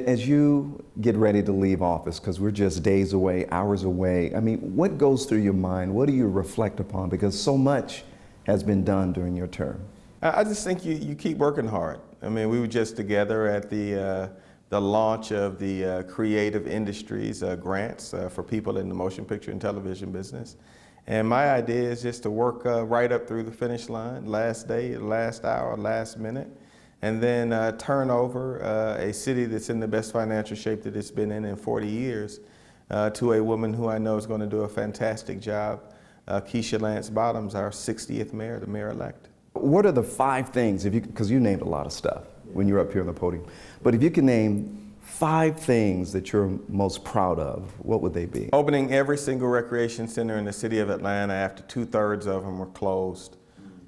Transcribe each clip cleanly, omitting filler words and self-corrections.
As you get ready to leave office, because we're just days away, hours away, I mean, what goes through your mind? What do you reflect upon? Because so much has been done during your term. I just think you keep working hard. I mean, we were just together at the launch of the creative industries grants for people in the motion picture and television business. And my idea is just to work right up through the finish line, last day, last hour, last minute, and then turn over a city that's in the best financial shape that it's been in 40 years to a woman who I know is going to do a fantastic job, Keisha Lance Bottoms, our 60th mayor, the mayor-elect. What are the 5 things, because you named a lot of stuff when you're up here on the podium, but if you can name 5 things that you're most proud of, what would they be? Opening every single recreation center in the city of Atlanta after 2/3 of them were closed.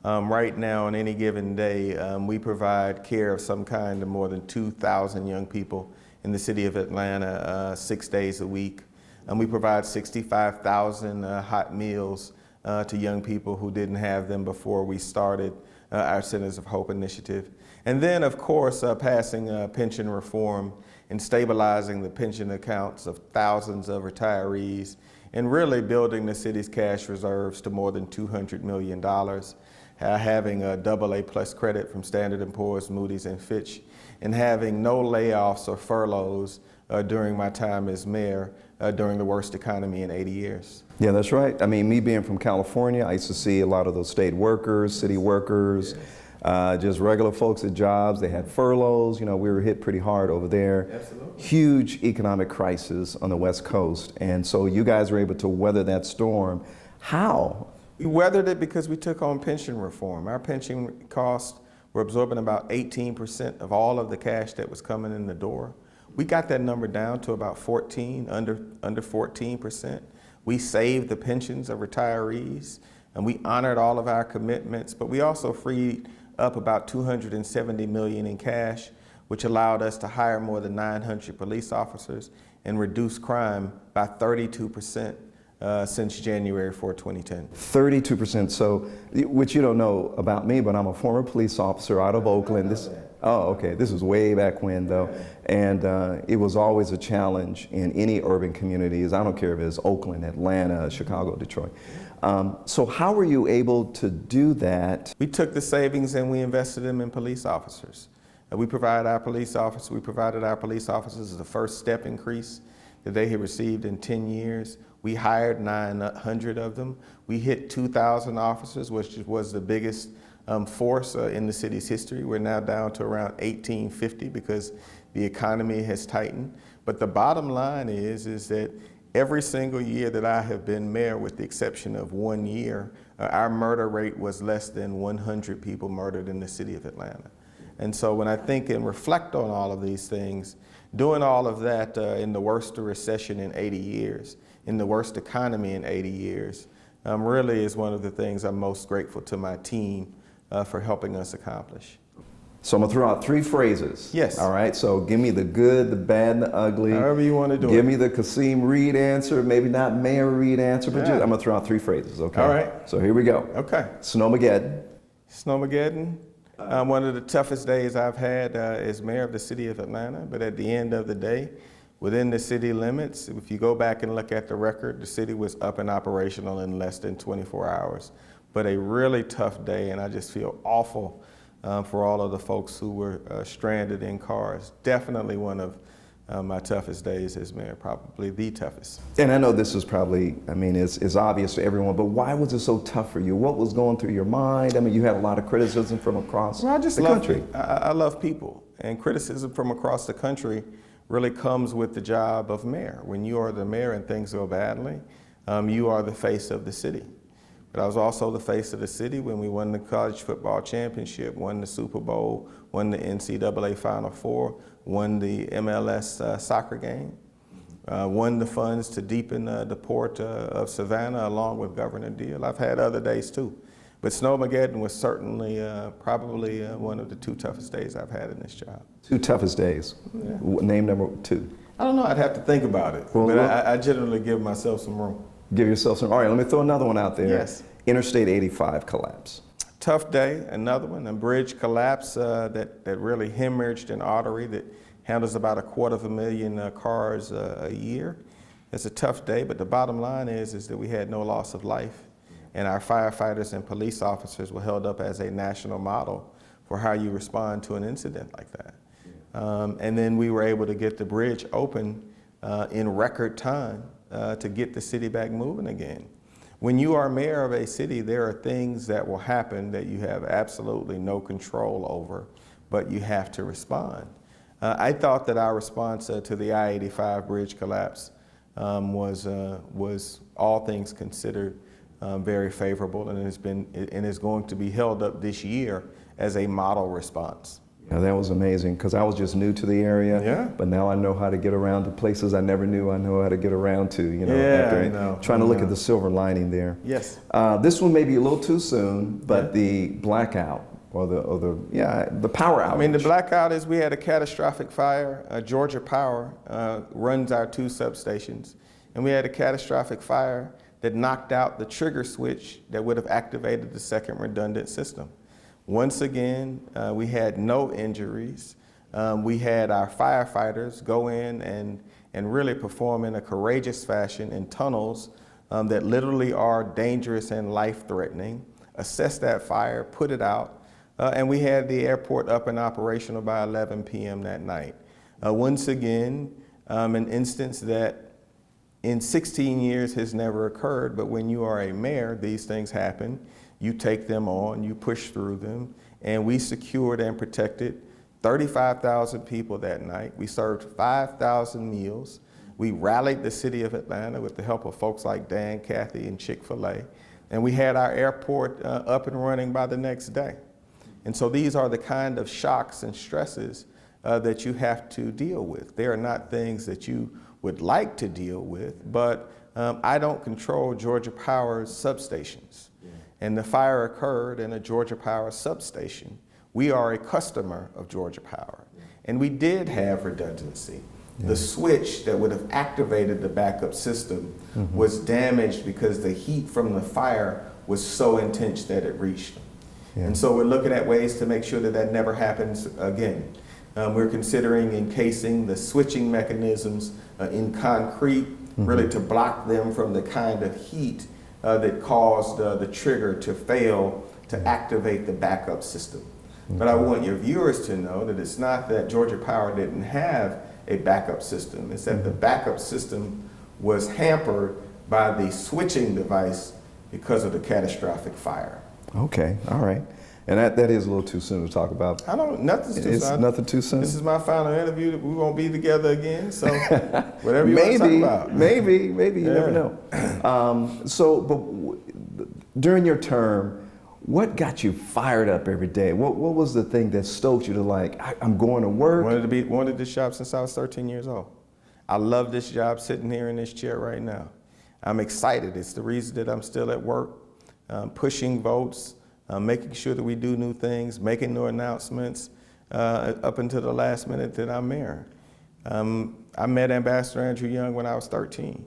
Right now, on any given day, we provide care of some kind to more than 2,000 young people in the city of Atlanta 6 days a week. We provide 65,000 hot meals to young people who didn't have them before we started our Centers of Hope initiative. And then, of course, passing pension reform and stabilizing the pension accounts of thousands of retirees and really building the city's cash reserves to more than $200 million. Having a AA+ credit from Standard & Poor's, Moody's, and Fitch, and having no layoffs or furloughs during my time as mayor during the worst economy in 80 years. Yeah, that's right. I mean, me being from California, I used to see a lot of those state workers, city workers, just regular folks at jobs. They had furloughs. You know, we were hit pretty hard over there. Absolutely. Huge economic crisis on the West Coast. And so you guys were able to weather that storm. How? We weathered it because we took on pension reform. Our pension costs were absorbing about 18% of all of the cash that was coming in the door. We got that number down to about under 14%. We saved the pensions of retirees, and we honored all of our commitments, but we also freed up about $270 million in cash, which allowed us to hire more than 900 police officers and reduce crime by 32% since January 4, 2010. 32%. So, which you don't know about me, but I'm a former police officer out of Oakland. This was way back when, though. And it was always a challenge in any urban communities. I don't care if it's Oakland, Atlanta, Chicago, Detroit. So how were you able to do that? We took the savings and we invested them in police officers. We provided our police officers the first step increase that they had received in 10 years. We hired 900 of them. We hit 2,000 officers, which was the biggest force in the city's history. We're now down to around 1,850 because the economy has tightened. But the bottom line is that every single year that I have been mayor, with the exception of 1 year, our murder rate was less than 100 people murdered in the city of Atlanta. And so when I think and reflect on all of these things, doing all of that in the worst recession in 80 years, in the worst economy in 80 years, really is one of the things I'm most grateful to my team for helping us accomplish. So I'm going to throw out 3 phrases. Yes. All right, so give me the good, the bad, and the ugly. However you want to do it. Give me the Kasim Reed answer, maybe not Mayor Reed answer, but I'm going to throw out 3 phrases, okay? All right. So here we go. Okay. Snowmageddon. Snowmageddon. One of the toughest days I've had as mayor of the city of Atlanta, but at the end of the day, within the city limits, if you go back and look at the record, the city was up and operational in less than 24 hours. But a really tough day, and I just feel awful for all of the folks who were stranded in cars. Definitely one of my toughest days as mayor, probably the toughest. And I know this is probably, I mean, it's obvious to everyone, but why was it so tough for you? What was going through your mind? I mean, you had a lot of criticism from across the country. I love people, and criticism from across the country really comes with the job of mayor. When you are the mayor and things go badly, you are the face of the city. But I was also the face of the city when we won the college football championship, won the Super Bowl, won the NCAA Final Four, won the MLS soccer game, won the funds to deepen the port of Savannah along with Governor Deal. I've had other days too. But Snowmageddon was certainly probably one of the 2 toughest days I've had in this job. 2 toughest days. Yeah. Name number 2. I don't know, I'd have to think about it. Well, but I generally give myself some room. Give yourself some, all right, let me throw another one out there. Yes. Interstate 85 collapse. Tough day, another one, a bridge collapse that really hemorrhaged an artery that handles about 250,000 cars a year. It's a tough day, but the bottom line is that we had no loss of life. And our firefighters and police officers were held up as a national model for how you respond to an incident like that. And then we were able to get the bridge open in record time to get the city back moving again. When you are mayor of a city, there are things that will happen that you have absolutely no control over, but you have to respond. I thought that our response to the I-85 bridge collapse was all things considered very favorable, and is going to be held up this year as a model response. Yeah, that was amazing, because I was just new to the area, Yeah. but now I know how to get around to places I never knew I know how to get around to, Yeah, after I know. trying to look at the silver lining there. Yes. This one may be a little too soon, but the blackout or the power outage. I mean, the blackout is we had a catastrophic fire. Georgia Power runs our 2 substations, and we had a catastrophic fire that knocked out the trigger switch that would have activated the second redundant system. Once again, we had no injuries. We had our firefighters go in and really perform in a courageous fashion in tunnels that literally are dangerous and life-threatening, assess that fire, put it out, and we had the airport up and operational by 11 p.m. that night. Once again, an instance that in 16 years has never occurred, but when you are a mayor, these things happen. You take them on, you push through them, and we secured and protected 35,000 people that night. We served 5,000 meals. We rallied the city of Atlanta with the help of folks like Dan, Kathy, and Chick-fil-A, and we had our airport up and running by the next day. And so these are the kind of shocks and stresses that you have to deal with. They are not things that you would like to deal with, but I don't control Georgia Power's substations. And the fire occurred in a Georgia Power substation. We are a customer of Georgia Power. And we did have redundancy. The switch that would have activated the backup system was damaged because the heat from the fire was so intense that it reached them. And so we're looking at ways to make sure that that never happens again. We're considering encasing the switching mechanisms in concrete, really to block them from the kind of heat that caused the trigger to fail to activate the backup system. But I want your viewers to know that it's not that Georgia Power didn't have a backup system. It's that the backup system was hampered by the switching device because of the catastrophic fire. Okay, all right. And that is a little too soon to talk about. Nothing's too soon. It's nothing too soon? This is my final interview. We won't be together again, so whatever you want to talk about. Maybe, you never know. During your term, what got you fired up every day? What was the thing that stoked you to I'm going to work? Wanted this job since I was 13 years old. I love this job sitting here in this chair right now. I'm excited. It's the reason that I'm still at work, pushing votes, making sure that we do new things, making new announcements up until the last minute that I'm mayor. I met Ambassador Andrew Young when I was 13.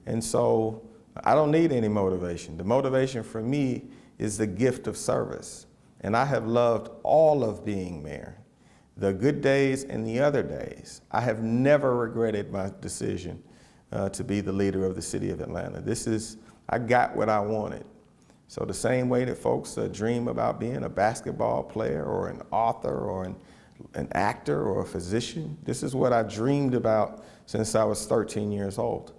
And so I don't need any motivation. The motivation for me is the gift of service. And I have loved all of being mayor, the good days and the other days. I have never regretted my decision to be the leader of the city of Atlanta. I got what I wanted. So the same way that folks dream about being a basketball player or an author or an actor or a physician, this is what I dreamed about since I was 13 years old.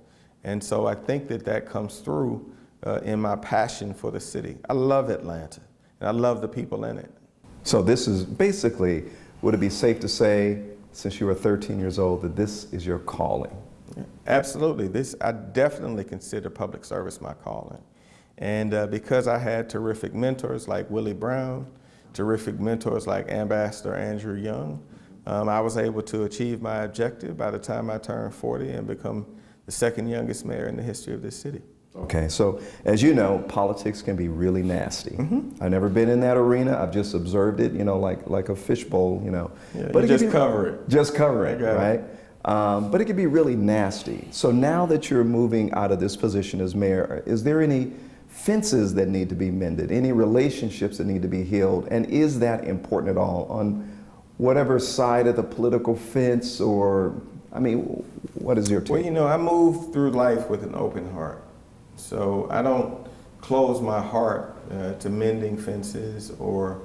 And so I think that comes through in my passion for the city. I love Atlanta, and I love the people in it. So this is basically, would it be safe to say, since you were 13 years old, that this is your calling? Yeah, absolutely. I definitely consider public service my calling. And because I had terrific mentors like Willie Brown, terrific mentors like Ambassador Andrew Young, I was able to achieve my objective by the time I turned 40 and become the second youngest mayor in the history of this city. Okay, so as you know, politics can be really nasty. I've never been in that arena. I've just observed it, like a fishbowl, Yeah, but you just cover it. Just cover it, right? But it can be really nasty. So now that you're moving out of this position as mayor, is there any fences that need to be mended, any relationships that need to be healed, and is that important at all on whatever side of the political fence, or, I mean, what is your take? Well, you know, I move through life with an open heart. So I don't close my heart to mending fences or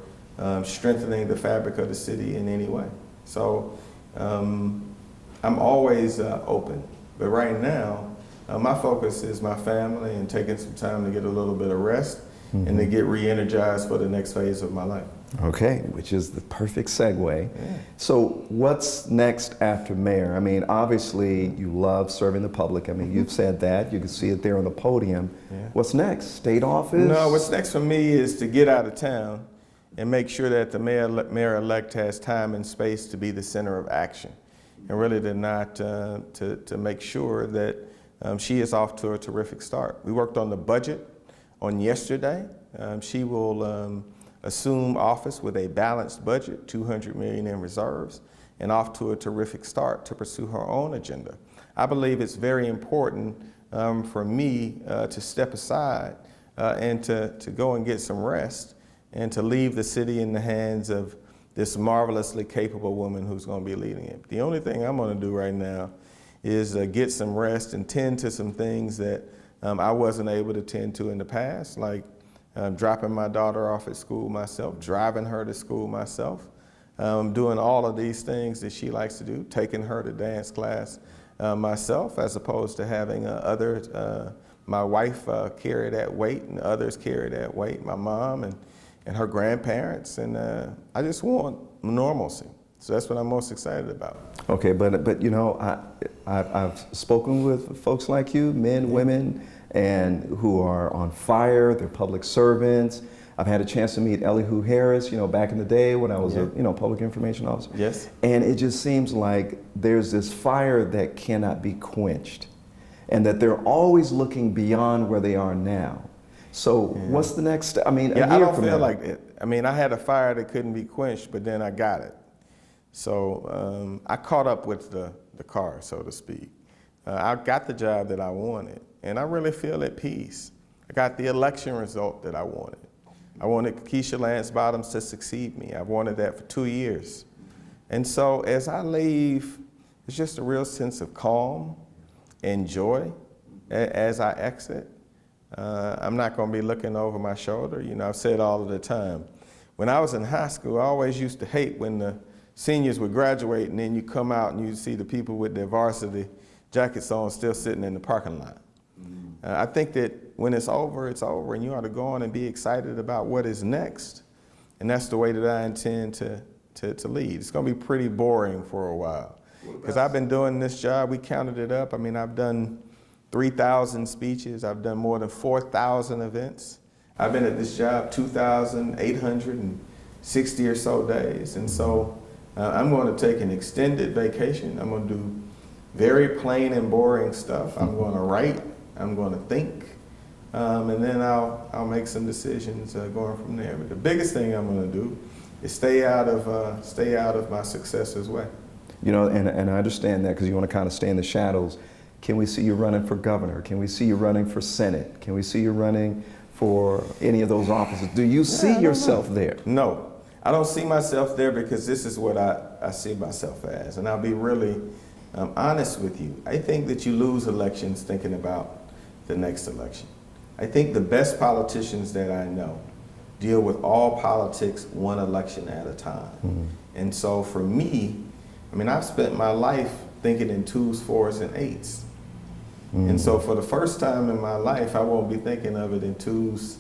strengthening the fabric of the city in any way. So I'm always open. But right now, my focus is my family and taking some time to get a little bit of rest and to get re-energized for the next phase of my life. Okay, which is the perfect segue. Yeah. So what's next after mayor? I mean, obviously you love serving the public. I mean, you've said that. You can see it there on the podium. Yeah. What's next? State office? No, what's next for me is to get out of town and make sure that the mayor-elect has time and space to be the center of action, and really to make sure that she is off to a terrific start. We worked on the budget on yesterday. She will assume office with a balanced budget, $200 million in reserves, and off to a terrific start to pursue her own agenda. I believe it's very important for me to step aside and to go and get some rest and to leave the city in the hands of this marvelously capable woman who's going to be leading it. The only thing I'm going to do right now is get some rest and tend to some things that I wasn't able to tend to in the past, like dropping my daughter off at school myself, driving her to school myself, doing all of these things that she likes to do, taking her to dance class myself, as opposed to having others, my wife carry that weight and others carry that weight, my mom and her grandparents, and I just want normalcy. So that's what I'm most excited about. Okay, but you know, I've spoken with folks like you, men, women, and who are on fire. They're public servants. I've had a chance to meet Elihu Harris, you know, back in the day when I was a public information officer. Yes. And it just seems like there's this fire that cannot be quenched, and that they're always looking beyond where they are now. So what's the next step? I mean, I don't feel like it. I mean, I had a fire that couldn't be quenched, but then I got it. So I caught up with the car, so to speak. I got the job that I wanted, and I really feel at peace. I got the election result that I wanted. I wanted Keisha Lance Bottoms to succeed me. I've wanted that for 2 years. And so as I leave, it's just a real sense of calm and joy as I exit. I'm not going to be looking over my shoulder. You know, I've said all of the time, when I was in high school, I always used to hate when the seniors would graduate and then you come out and you see the people with their varsity jackets on still sitting in the parking lot. I think that when it's over, and you ought to go on and be excited about what is next. And that's the way that I intend to lead. It's going to be pretty boring for a while, because I've been doing this job. We counted it up. I mean, I've done 3,000 speeches. I've done more than 4,000 events. I've been at this job 2,860 or so days. And so I'm going to take an extended vacation. I'm going to do very plain and boring stuff. I'm going to write. I'm going to think. And then I'll make some decisions going from there. But the biggest thing I'm going to do is stay out of my successor's way. You know, and I understand that, because you want to kind of stay in the shadows. Can we see you running for governor? Can we see you running for Senate? Can we see you running for any of those offices? Do you see yourself there? No, I don't see myself there, because this is what I see myself as. And I'll be really honest with you. I think that you lose elections thinking about the next election. I think the best politicians that I know deal with all politics one election at a time. Mm-hmm. And so for me, I mean, I've spent my life thinking in 2s, 4s, and 8s. Mm-hmm. And so for the first time in my life, I won't be thinking of it in 2s,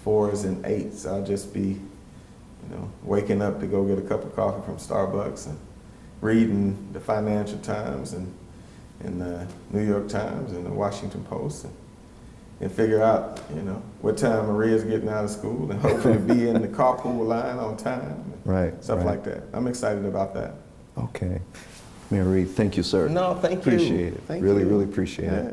4s, and 8s. I'll just be, you know, waking up to go get a cup of coffee from Starbucks and reading the Financial Times and the New York Times and the Washington Post, and figure out, you know, what time Maria's getting out of school, and hopefully be in the carpool line on time. Stuff like that. I'm excited about that. Okay. Mayor Reed, thank you, sir. No, thank you. Appreciate it. Really appreciate it.